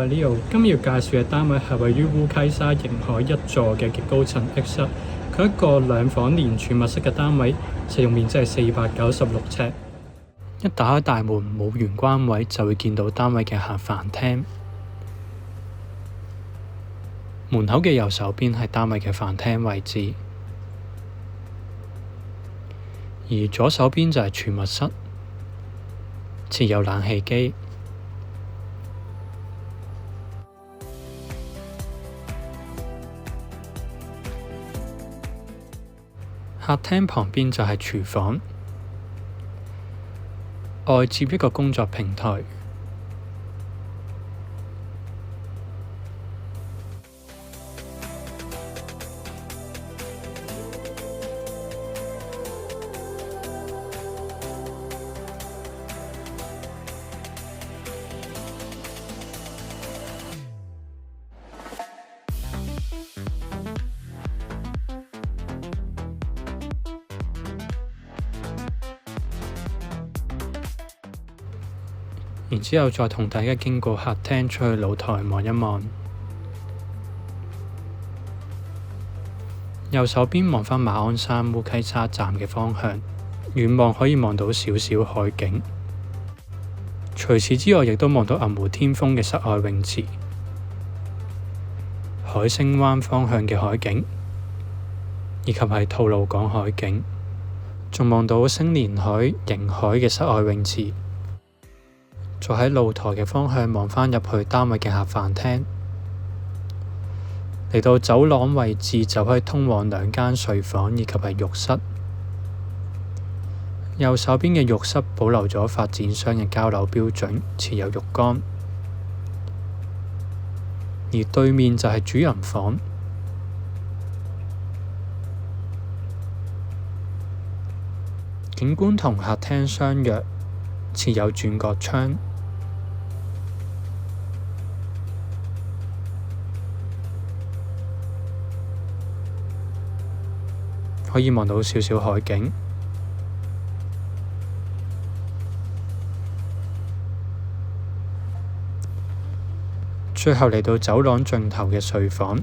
係 Leo，今日要介紹嘅單位係位於烏溪沙迎海一座嘅極高層 X1，佢係一個兩房連儲物式嘅單位，實用面積係496尺。一打開大門冇玄關位，就會見到單位嘅客飯廳。門口嘅右手邊係單位嘅飯廳位置，而左手邊就係儲物室，設有冷氣機。客廳旁邊就係廚房，外接一個工作平台。然之後再同大家經過客廳出去露台望一望，右手邊望返馬鞍山烏溪沙站嘅方向，遠望可以望到少少海景。除此之外，亦都望到銀湖天峰嘅室外泳池、海星灣方向嘅海景，以及係吐露港海景，仲望到星連海、迎海嘅室外泳池。再喺露台嘅方向望返入去單位嘅客飯廳，嚟到走廊位置就可以通往兩間睡房以及係浴室。右手邊嘅浴室保留咗發展商嘅交樓標準，設有浴缸，而對面就係主人房。景觀同客廳相若，設有轉角窗。可以望到少少海景。最後嚟到走廊盡頭嘅睡房。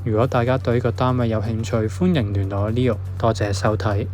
如果大家對呢個單位有興趣，歡迎聯絡Leo。多謝收睇。